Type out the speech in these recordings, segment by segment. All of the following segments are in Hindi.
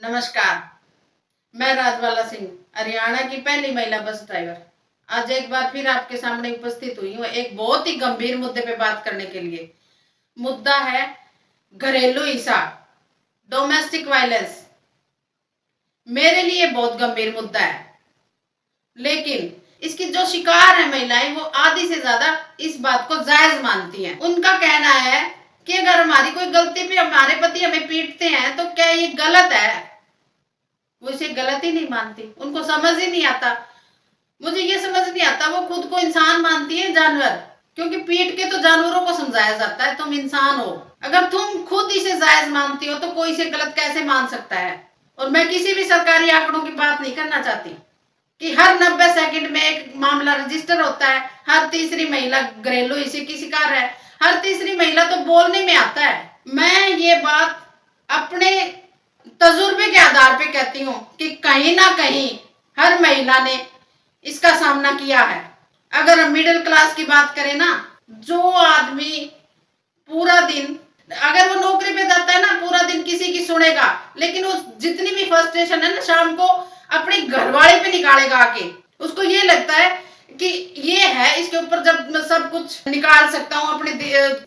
नमस्कार। मैं राजबाला सिंह, हरियाणा की पहली महिला बस ड्राइवर, आज एक बार फिर आपके सामने उपस्थित हुई हूँ एक बहुत ही गंभीर मुद्दे पे बात करने के लिए। मुद्दा है घरेलू हिंसा, डोमेस्टिक वायलेंस। मेरे लिए बहुत गंभीर मुद्दा है, लेकिन इसकी जो शिकार है महिलाएं, वो आधी से ज्यादा इस बात को जायज मानती हैं। उनका कहना है कि अगर हमारी कोई गलती पे हमारे पति हमें पीटते हैं तो क्या ये गलत है। वो इसे गलत ही नहीं मानती, उनको समझ ही नहीं आता। मुझे ये समझ नहीं आता, वो खुद को इंसान मानती है जानवर, क्योंकि पीट के तो जानवरों को समझाया जाता है तुम इंसान हो। अगर तुम खुद इसे जायज मानती हो तो कोई इसे गलत कैसे मान सकता है। और मैं किसी भी सरकारी आंकड़ों की बात नहीं करना चाहती कि हर 90 सेकंड में एक मामला रजिस्टर होता है, हर तीसरी महिला घरेलू हिंसा की शिकार है, हर तीसरी महिला तो बोलने में आता है। मैं ये बात अपने तजुर्बे के आधार पे कहती हूँ कि कहीं ना कहीं हर महिला ने इसका सामना किया है। अगर हम मिडिल क्लास की बात करें ना, जो आदमी पूरा दिन, अगर वो नौकरी पे जाता है ना, पूरा दिन किसी की सुनेगा, लेकिन उस जितनी भी फ्रस्ट्रेशन है ना, शाम को अपनी घरवाली पे निकालेगा आके। उसको ये लगता है कि ये है, इसके ऊपर जब मैं सब कुछ निकाल सकता हूँ अपने,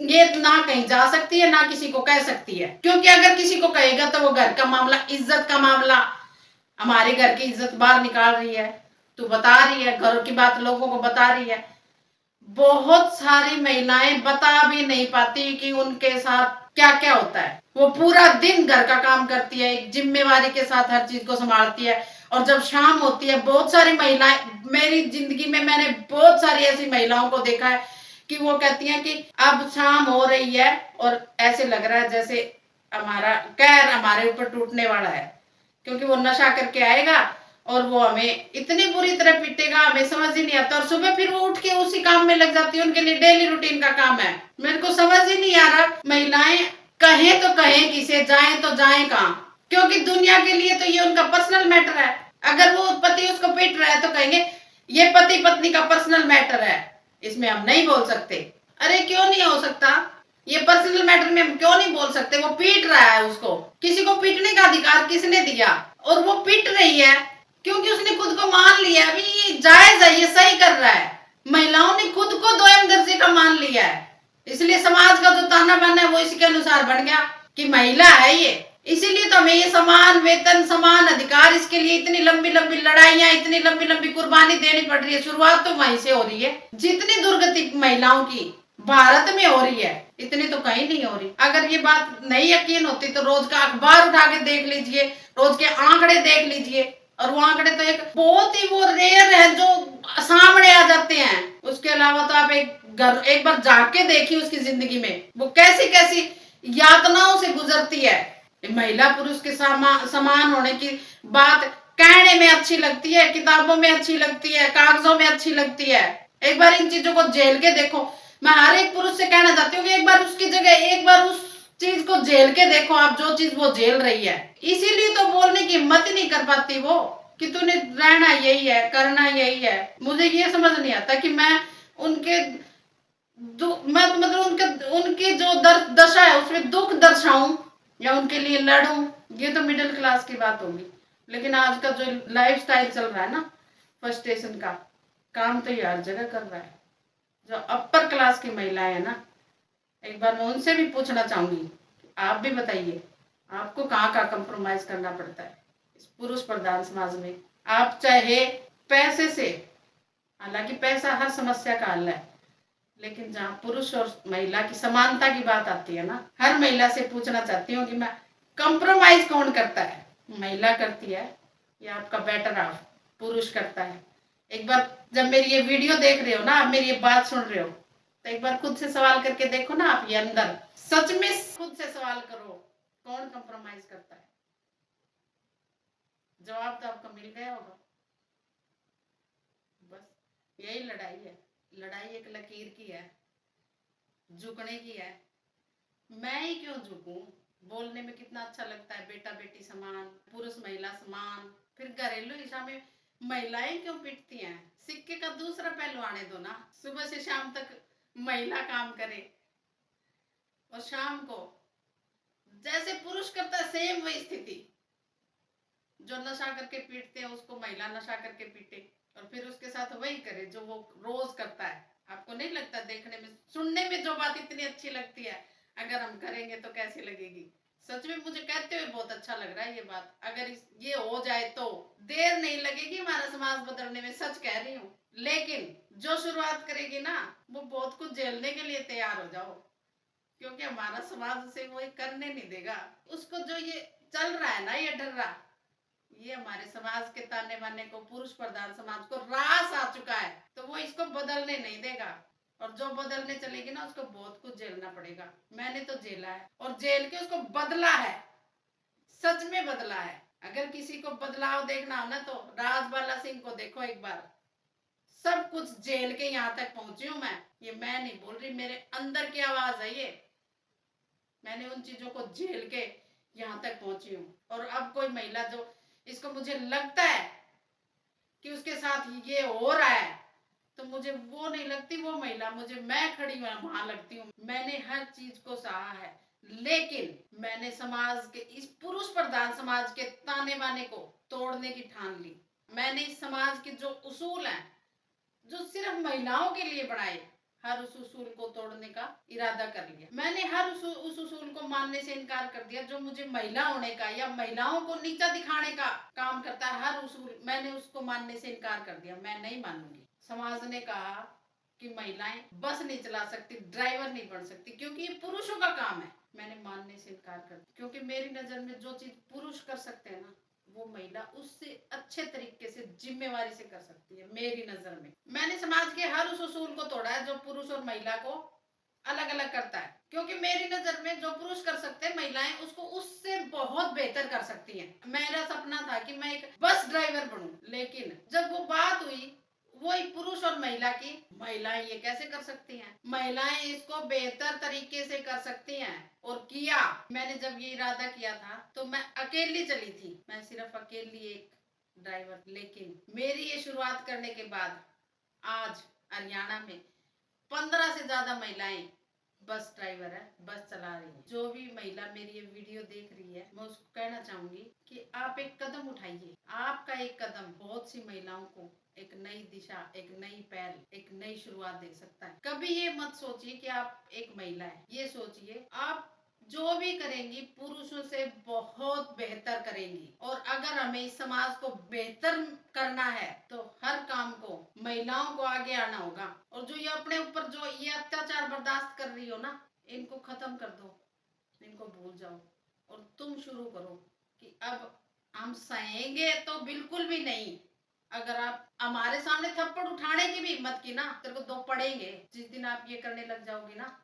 ये ना कहीं जा सकती है ना किसी को कह सकती है, क्योंकि अगर किसी को कहेगा तो वो घर का मामला, इज्जत का मामला, हमारे घर की इज्जत बाहर निकाल रही है, तू बता रही है, घरों की बात लोगों को बता रही है। बहुत सारी महिलाएं बता भी नहीं पाती कि उनके साथ क्या क्या होता है। वो पूरा दिन घर का काम करती है, एक जिम्मेवारी के साथ हर चीज को संभालती है, और जब शाम होती है, बहुत सारी महिलाएं, मेरी जिंदगी में मैंने बहुत सारी ऐसी महिलाओं को देखा है कि वो कहती हैं कि अब शाम हो रही है और ऐसे लग रहा है जैसे हमारा कहर हमारे ऊपर टूटने वाला है, क्योंकि वो नशा करके आएगा और वो हमें इतनी बुरी तरह पीटेगा, हमें समझ ही नहीं आता, और सुबह फिर वो उठ के उसी काम में लग जाती है। उनके लिए डेली रूटीन का काम है। मेरे को समझ ही नहीं आ रहा, महिलाएं कहें तो कहें किसे, जाएं तो जाएं कहाँ, क्योंकि दुनिया के लिए तो ये उनका पर्सनल मैटर है। अगर वो पति उसको पीट रहा है तो कहेंगे ये पति पत्नी का पर्सनल मैटर है, इसमें हम नहीं बोल सकते। अरे क्यों नहीं हो सकता, ये पर्सनल मैटर में हम क्यों नहीं बोल सकते। वो पीट रहा है, उसको किसी को पीटने का अधिकार किसने दिया, और वो पीट रही है क्योंकि उसने खुद को मान लिया अभी ये जायज है, ये सही कर रहा है। महिलाओं ने खुद को दोयम दर्जे का मान लिया है, इसलिए समाज का जो ताना बाना है वो इसके अनुसार बन गया कि महिला है ये। इसीलिए तो हमें ये समान वेतन, समान अधिकार, इसके लिए इतनी लंबी लंबी लड़ाइयां, इतनी लंबी लंबी कुर्बानी देनी पड़ रही है। शुरुआत तो वहीं से हो रही है। जितनी दुर्गति महिलाओं की भारत में हो रही है, इतनी तो कहीं नहीं हो रही। अगर ये बात नहीं यकीन होती तो रोज का अखबार उठा के देख लीजिए, रोज के आंकड़े देख लीजिए, और वो आंकड़े तो एक बहुत ही वो रेयर है जो सामने आ जाते हैं। उसके अलावा तो आप एक बार जाके देखिए उसकी जिंदगी में वो कैसी कैसी यातनाओं से गुजरती है। महिला पुरुष के समान होने की बात कहने में अच्छी लगती है, किताबों में अच्छी लगती है, कागजों में अच्छी लगती है। एक बार इन चीजों को झेल के देखो। मैं हर एक पुरुष से कहना चाहती हूँ कि एक बार उसकी जगह, एक बार उस चीज को झेल के देखो आप, जो चीज वो झेल रही है। इसीलिए तो बोलने की हिम्मत ही नहीं कर पाती वो कि तूने रहना यही है, करना यही है। मुझे ये समझ नहीं आता कि मैं उनके मैं मतलब उनके उनकी जो दशा है उसमें दुख दर्शाऊं या उनके लिए लड़ूं। ये तो मिडिल क्लास की बात होगी, लेकिन आज का जो लाइफ स्टाइल चल रहा है ना, फ्रस्ट्रेशन का काम तो ये हर जगह कर रहा है। जो अपर क्लास की महिलाएं है ना, एक बार मैं उनसे भी पूछना चाहूंगी, आप भी बताइए आपको कहाँ कहाँ कंप्रोमाइज करना पड़ता है इस पुरुष प्रधान समाज में। आप चाहे पैसे से, हालांकि पैसा हर समस्या का हल है, लेकिन जहाँ पुरुष और महिला की समानता की बात आती है ना, हर महिला से पूछना चाहती हूँ कि मैं कंप्रोमाइज कौन करता है, महिला करती है या आपका बेटर हाफ पुरुष करता है। एक बार जब मेरी ये वीडियो देख रहे हो ना, आप मेरी ये बात सुन रहे हो, तो एक बार खुद से सवाल करके देखो ना, आप ये अंदर सच में खुद से सवाल करो, कौन कंप्रोमाइज करता है। जवाब तो आपको मिल गया होगा। बस यही लड़ाई है। लड़ाई एक लकीर की है, झुकने की है। मैं ही क्यों झुकूं। बोलने में कितना अच्छा लगता है, बेटा बेटी समान, पुरुष महिला समान। फिर घरेलू हिंसा में महिलाएं क्यों पिटती हैं। सिक्के का दूसरा पहलू आने दो ना। सुबह से शाम तक महिला काम करे और शाम को जैसे पुरुष करता है सेम वही स्थिति। जो नशा करके पीटते हैं उसको महिला नशा करके पीटे और फिर उसके साथ वही करे जो वो रोज करता है। आपको नहीं लगता देखने में सुनने में जो बात इतनी अच्छी लगती है, अगर हम करेंगे तो कैसी लगेगी? सच में मुझे कहते हुए बहुत अच्छा लग रहा है ये बात। अगर ये हो जाए तो देर नहीं लगेगी हमारा समाज बदलने में, सच कह रही हूँ। लेकिन जो शुरुआत करेगी ना वो बहुत कुछ झेलने के लिए तैयार हो जाओ, क्योंकि हमारा समाज उसे वो करने नहीं देगा। उसको जो ये चल रहा है ना, ये डर रहा, ये हमारे समाज के ताने बाने को, पुरुष प्रधान समाज को रास आ चुका है, तो वो इसको बदलने नहीं देगा। और जो बदलने चलेगी ना उसको बहुत कुछ झेलना पड़ेगा। मैंने तो झेला है और झेल के उसको बदला है, सच में बदला है। अगर किसी को बदलाव देखना हो ना तो राजबाला सिंह को देखो एक बार। सब कुछ झेल के यहाँ तक पहुंची हूं मैं। ये मैं नहीं बोल रही, मेरे अंदर की आवाज है ये। मैंने उन चीजों को झेल के यहाँ तक पहुंची हूँ। और अब कोई महिला जो इसको मुझे लगता है कि उसके साथ ये हो रहा है, तो मुझे वो नहीं लगती वो महिला, मुझे मैं खड़ी वहां लगती हूँ। मैंने हर चीज को सहा है, लेकिन मैंने समाज के इस पुरुष प्रधान समाज के ताने बाने को तोड़ने की ठान ली। मैंने इस समाज के जो उसूल हैं जो सिर्फ महिलाओं के लिए बनाए, हर उस उसूल को तोड़ने का इरादा कर लिया। मैंने हर उस उसूल को मानने से इनकार कर दिया जो मुझे महिला होने का या महिलाओं को नीचा दिखाने का काम करता है। हर उसूल मैंने उसको मानने से इनकार कर दिया, मैं नहीं मानूंगी। समाज ने कहा कि महिलाएं बस नहीं चला सकती, ड्राइवर नहीं बन सकती, क्योंकि ये पुरुषों का काम है। मैंने मानने से इनकार कर दिया, क्योंकि मेरी नजर में जो चीज पुरुष कर सकते हैं ना वो महिला उससे अच्छे तरीके से जिम्मेवारी से कर सकती है। मेरी नजर में मैंने समाज के हर उस उसूल को तोड़ा है जो पुरुष और महिला को अलग अलग करता है, क्योंकि मेरी नजर में जो पुरुष कर सकते हैं महिलाएं उसको उससे बहुत बेहतर कर सकती हैं। मेरा सपना था कि मैं एक बस ड्राइवर बनूं, लेकिन जब वो बात हुई वही पुरुष और महिला की, महिलाएं ये कैसे कर सकती हैं, महिलाएं इसको बेहतर तरीके से कर सकती हैं। और किया। मैंने जब ये इरादा किया था तो मैं अकेली चली थी, मैं सिर्फ अकेली एक ड्राइवर। लेकिन मेरी ये शुरुआत करने के बाद आज हरियाणा में 15 से ज्यादा महिलाएं बस ड्राइवर है, बस चला रही है। जो भी महिला मेरी ये वीडियो देख रही है मैं उसको कहना चाहूंगी कि आप एक कदम उठाइए। आपका एक कदम बहुत सी महिलाओं को एक नई दिशा, एक नई पहल, एक नई शुरुआत दे सकता है। कभी ये मत सोचिए कि आप एक महिला है, ये सोचिए आप जो भी करेंगी पुरुषों से बहुत बेहतर करेंगी। और अगर हमें इस समाज को बेहतर करना है तो हर काम को महिलाओं को आगे आना होगा। और जो ये अपने ऊपर जो ये अत्याचार बर्दाश्त कर रही हो ना, इनको खत्म कर दो, इनको भूल जाओ और तुम शुरू करो कि अब हम सहेंगे तो बिल्कुल भी नहीं। अगर आप हमारे सामने थप्पड़ उठाने की भी हिम्मत की ना, तेरे को दो पड़ेंगे। जिस दिन आप ये करने लग जाओगी ना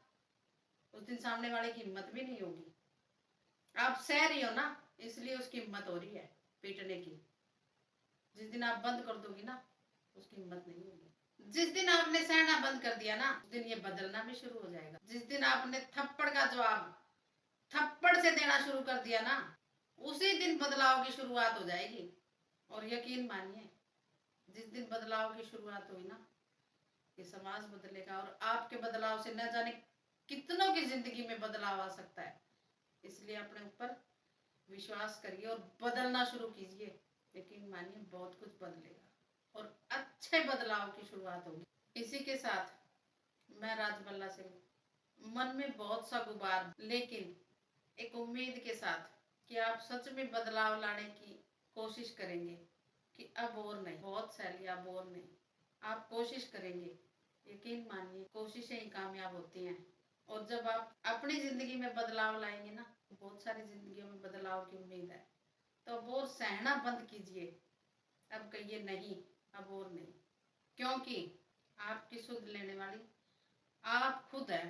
उस दिन सामने वाले की हिम्मत भी नहीं होगी। आप सह रही हो ना इसलिए उसकी हिम्मत हो रही है पीटने की। जिस दिन आप बंद कर दोगी ना उसकी हिम्मत नहीं होगी। जिस दिन आपने सहना बंद कर दिया ना उस दिन ये बदलना भी शुरू हो जाएगा। जिस दिन आपने थप्पड़ का जवाब थप्पड़ से देना शुरू कर दिया ना उसी दिन बदलाव की शुरुआत हो जाएगी। और यकीन मानिए जिस दिन बदलाव की शुरुआत हुई ना ये समाज बदलेगा और आपके बदलाव से न जाने कितनों की जिंदगी में बदलाव आ सकता है। इसलिए अपने ऊपर विश्वास करिए और बदलना शुरू कीजिए। यकीन मानिए बहुत कुछ बदलेगा और अच्छे बदलाव की शुरुआत होगी। इसी के साथ मैं राजबल्ला सिंह मन में बहुत सा गुबार, लेकिन एक उम्मीद के साथ कि आप सच में बदलाव लाने की कोशिश करेंगे कि अब और नहीं, बहुत सैली अब और नहीं, आप कोशिश करेंगे। यकीन मानिए कोशिशें ही कामयाब होती हैं। और जब आप अपनी जिंदगी में बदलाव लाएंगे ना तो बहुत सारी जिंदगियों में बदलाव की उम्मीद है। तो अब और सहना बंद कीजिए, अब कहिए नहीं, अब और नहीं, क्योंकि आपकी सुध लेने वाली आप खुद है,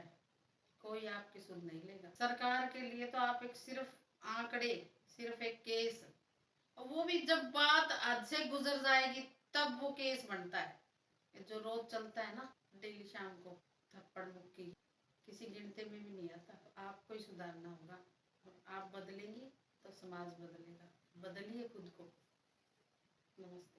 कोई आपकी सुध नहीं लेगा। सरकार के लिए तो आप एक सिर्फ आंकड़े, सिर्फ एक केस, वो भी जब बात हद से गुजर जाएगी तब वो केस बनता है। जो रोज चलता है ना डेली शाम को थप्पड़ मुक्की किसी गिनते में भी नहीं आता। आपको ही सुधारना होगा। आप बदलेंगी तो समाज बदलेगा। बदलिए खुद को। नमस्ते।